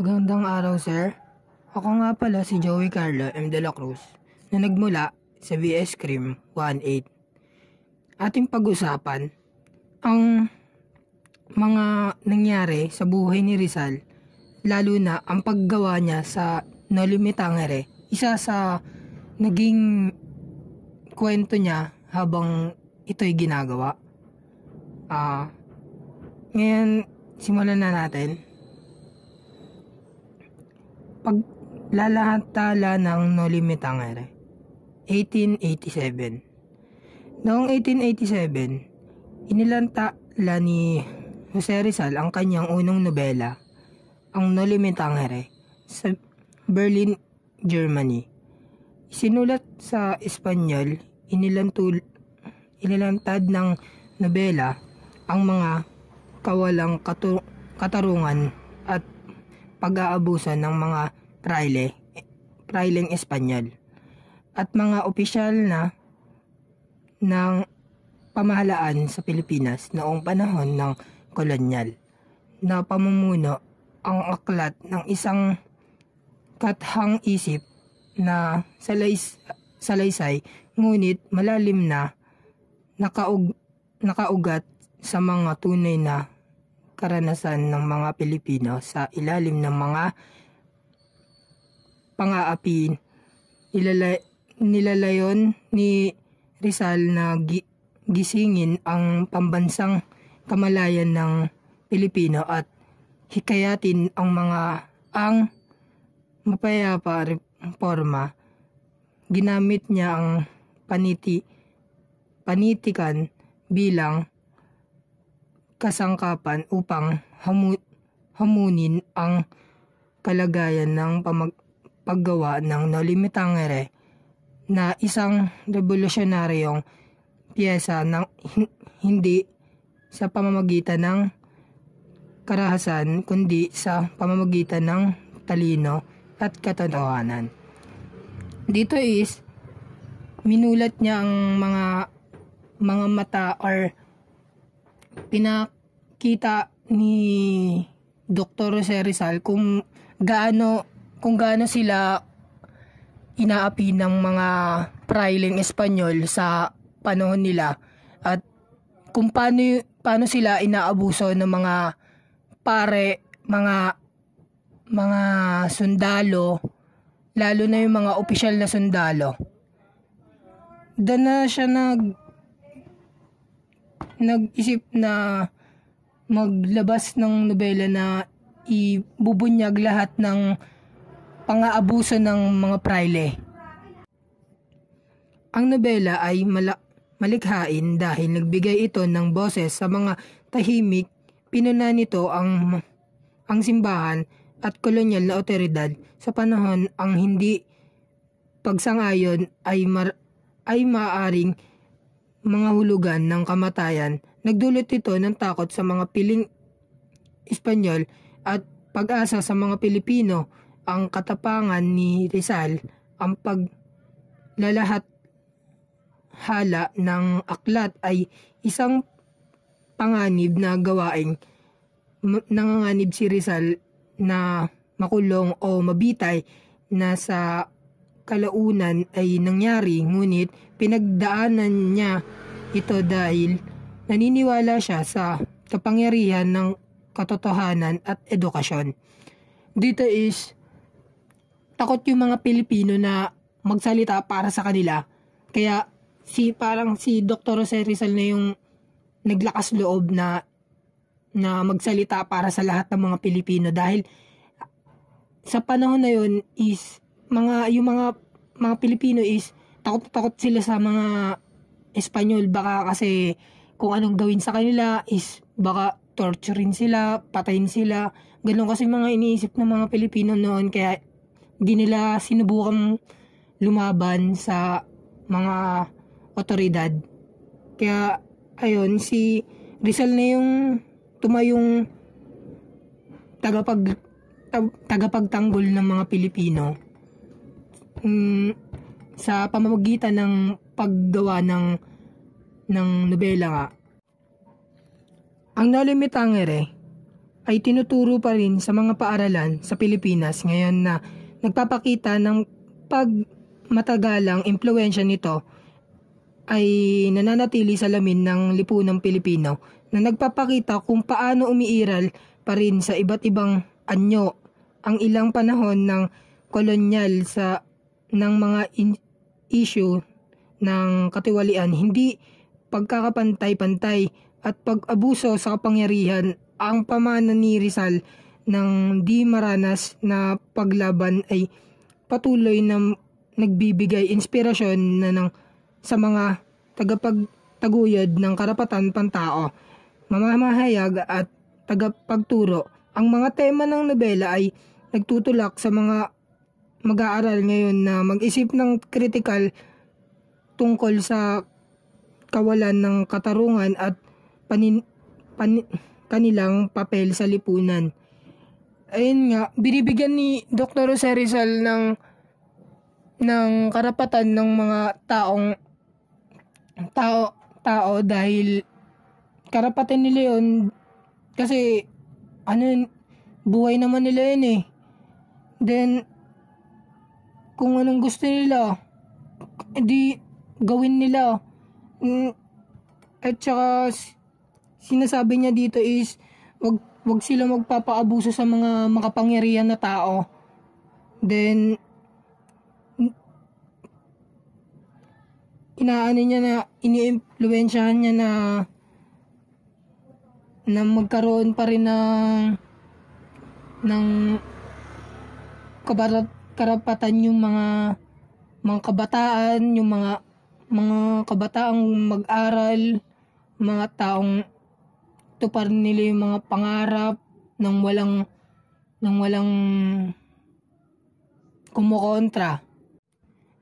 Magandang araw, sir. Ako nga pala si Joey Carlo M. De La Cruz na nagmula sa BS Cream 18. Ating pag-usapan ang mga nangyari sa buhay ni Rizal, lalo na ang paggawa niya sa Noli Me Tangere. Isa sa naging kwento niya habang ito'y ginagawa. Ngayon, simulan na natin. Paglalahatala ng Noli Me Tangere, 1887. Noong 1887, inilantala ni Jose Rizal ang kanyang unang nobela, ang Noli Me Tangere, sa Berlin, Germany. Sinulat sa Espanyol, inilantad ng nobela ang mga kawalang katarungan at pag-aabuso ng mga praileng Espanyol at mga opisyal ng pamahalaan sa Pilipinas noong panahon ng kolonyal na pamumuno. Ang aklat ng isang kathang-isip na salaysay ngunit malalim na nakaugat sa mga tunay na karanasan ng mga Pilipino sa ilalim ng mga pang-aapi. Nilalayon ni Rizal na gisingin ang pambansang kamalayan ng Pilipino at hikayatin ang mapayapa reforma. Ginamit niya ang panitikan bilang kasangkapan upang hamunin ang kalagayan ng paggawa ng Noli Me Tangere na isang revolusyonaryong piyesa ng hindi sa pamamagitan ng karahasan kundi sa pamamagitan ng talino at katotohanan. Dito is minulat niya ang mga mata or pinakita ni Dr. Jose Rizal kung gaano sila inaapi ng mga praileng Espanyol sa panahon nila at kung paano sila inaabuso ng mga mga sundalo, lalo na yung mga opisyal na sundalo. Doon na siya nag-isip na maglabas ng nobela na ibubunyag lahat ng pang-aabuso ng mga praile. Ang nobela ay malikhain dahil nagbigay ito ng boses sa mga tahimik. Pinuna nito ang simbahan at kolonyal na otoridad sa panahon ang hindi pagsangayon ay maaring mga hulugan ng kamatayan. Nagdulot ito ng takot sa mga piling Espanyol at pag-asa sa mga Pilipino. Ang katapangan ni Rizal, ang paglalahathala ng aklat ay isang panganib na gawaing nanganganib si Rizal na makulong o mabitay na sa kalaunan ay nangyari, ngunit pinagdaanan niya ito dahil naniniwala siya sa kapangyarihan ng katotohanan at edukasyon. Dito is takot yung mga Pilipino na magsalita para sa kanila. Kaya parang si Dr. Jose Rizal na yung naglakas loob na magsalita para sa lahat ng mga Pilipino dahil sa panahon na yun is yung mga Pilipino is takot sila sa mga Espanyol. Baka kasi kung anong gawin sa kanila is baka torturein sila, patayin sila. Ganun kasi mga iniisip ng mga Pilipino noon, kaya di nila sinubukang lumaban sa mga otoridad. Kaya ayun, si Rizal na yung tumayong tagapagtanggol ng mga Pilipino sa pamamagitan ng paggawa ng nobela nga. Ang Noli Me Tangere ay tinuturo pa rin sa mga paaralan sa Pilipinas ngayon na nagpapakita ng pagmatagalang impluwensya nito ay nananatili sa lamin ng lipunang Pilipino na nagpapakita kung paano umiiral pa rin sa iba't ibang anyo ang ilang panahon ng kolonyal ng mga issue ng katiwalian, hindi pagkakapantay-pantay at pag-abuso sa kapangyarihan. Ang pamana ni Rizal ng di maranas na paglaban ay patuloy na nagbibigay inspirasyon sa mga tagapagtaguyod ng karapatan pantao, mamamahayag at tagapagturo. Ang mga tema ng nobela ay nagtutulak sa mga mag-aaral ngayon na mag-isip ng kritikal tungkol sa kawalan ng katarungan at kanilang papel sa lipunan. Ayun nga, binibigyan ni Dr. Jose Rizal ng karapatan ng mga tao dahil karapatan nila yun kasi buhay naman nila yun eh. Then kung anong gusto nila edi gawin nila. At saka sinasabi niya dito is wag sila magpapaabuso sa mga makapangyarihan na tao. Then inaano niya na iniimpluwensyahan niya na magkaroon pa rin ng karapatan yung mga kabataan, yung mga kabataang mag-aral, mga taong tuparin nila yung mga pangarap nang walang kumukontra.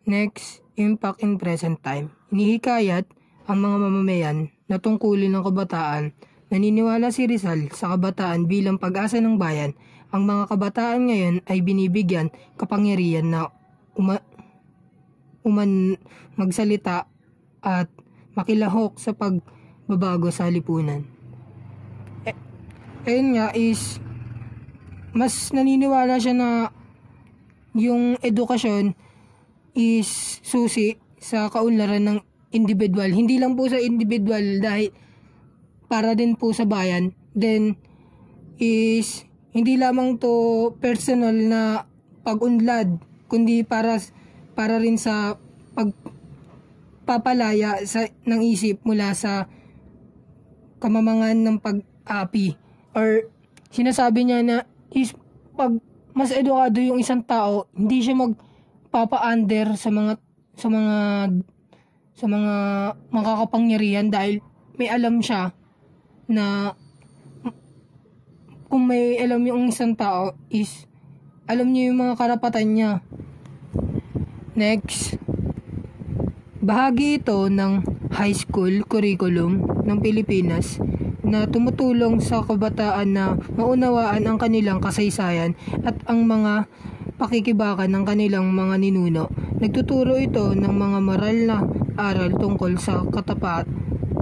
Next, impact in present time. Inihikayat ang mga mamamayan na tungkulin ng kabataan. Naniniwala si Rizal sa kabataan bilang pag-asa ng bayan. Ang mga kabataan ngayon ay binibigyan kapangyarihan na magsalita at makilahok sa pagbabago sa lipunan. Ayun nga is mas naniniwala siya na yung edukasyon is susi sa kaunlaran ng individual. Hindi lang po sa individual dahil para din po sa bayan. Then is hindi lamang to personal na pag-unlad kundi para rin sa pagpapalaya ng isip mula sa kamamangan ng pag-api. Or sinasabi niya na is pag mas edukado yung isang tao, hindi siya magpapa-under sa mga makakapangyarihan dahil may alam siya na kung may alam yung isang tao is alam niya yung mga karapatan niya. Next, bahagi ito ng high school curriculum ng Pilipinas na tumutulong sa kabataan na maunawaan ang kanilang kasaysayan at ang mga pakikibakan ng kanilang mga ninuno. Nagtuturo ito ng mga moral na aral tungkol sa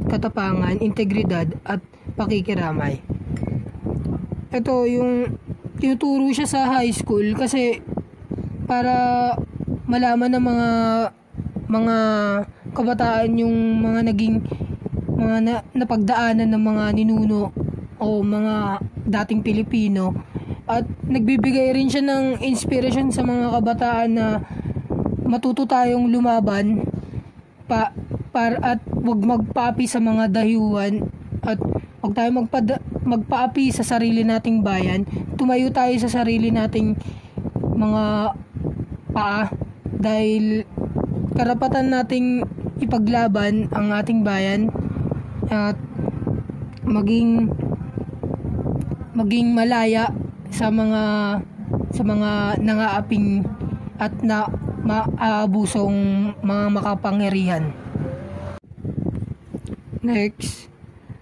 katapangan, integridad at pakikiramay. Ito yung tinuturo siya sa high school kasi para malaman ng mga kabataan yung mga naging napagdaanan ng mga ninuno o mga dating Pilipino, at nagbibigay rin siya ng inspirasyon sa mga kabataan na matuto tayong lumaban at wag magpaapi sa mga dayuhan at wag tayo magpaapi sa sarili nating bayan. Tumayo tayo sa sarili nating mga paa dahil karapatan nating ipaglaban ang ating bayan at maging malaya sa mga nangaaping at maaabusong mga makapangyarihan. Next,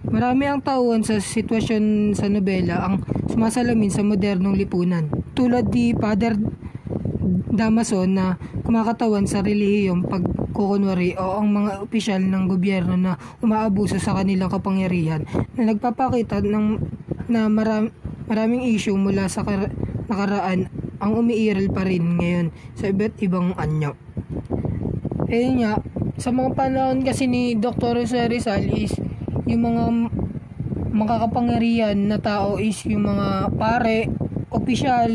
marami ang tauhan sa sitwasyon sa nobela ang sumasalamin sa modernong lipunan. Tulad ni Father Damaso na kumakatawan sa relihiyong pagkukunwari o ang mga opisyal ng gobyerno na umaabuso sa kanilang kapangyarihan na nagpapakita na maraming issue mula sa nakaraan ang umiiral pa rin ngayon sa iba't ibang anyo. Ayun nga, sa mga panahon kasi ni Dr. Jose Rizal is yung mga makakapangyarihan na tao is yung mga pare, opisyal,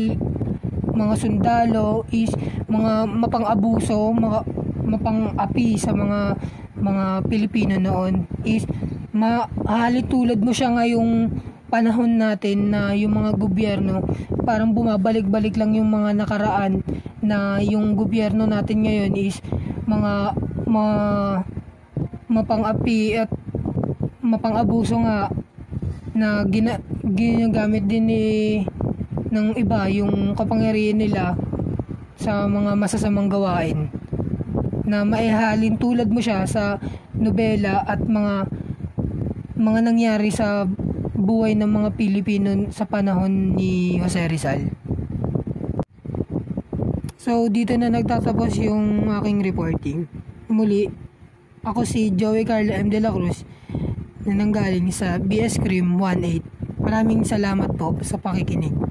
mga sundalo is mga mapang-abuso, mapang-api sa mga Pilipino noon is tulad mo siya ngayong panahon natin na yung mga gobyerno parang bumabalik-balik lang yung mga nakaraan na yung gobyerno natin ngayon is mga mapang-api at mapang-abuso nga na ginagamit din ng iba yung kapangyarihan nila sa mga masasamang gawain na maihalin tulad mo siya sa nobela at mga nangyari sa buhay ng mga Pilipino sa panahon ni Jose Rizal. So dito na nagtatapos yung aking reporting. Muli, ako si Joey Carlo M. De La Cruz na nanggaling sa BS Cream 18. Maraming salamat po sa pakikinig.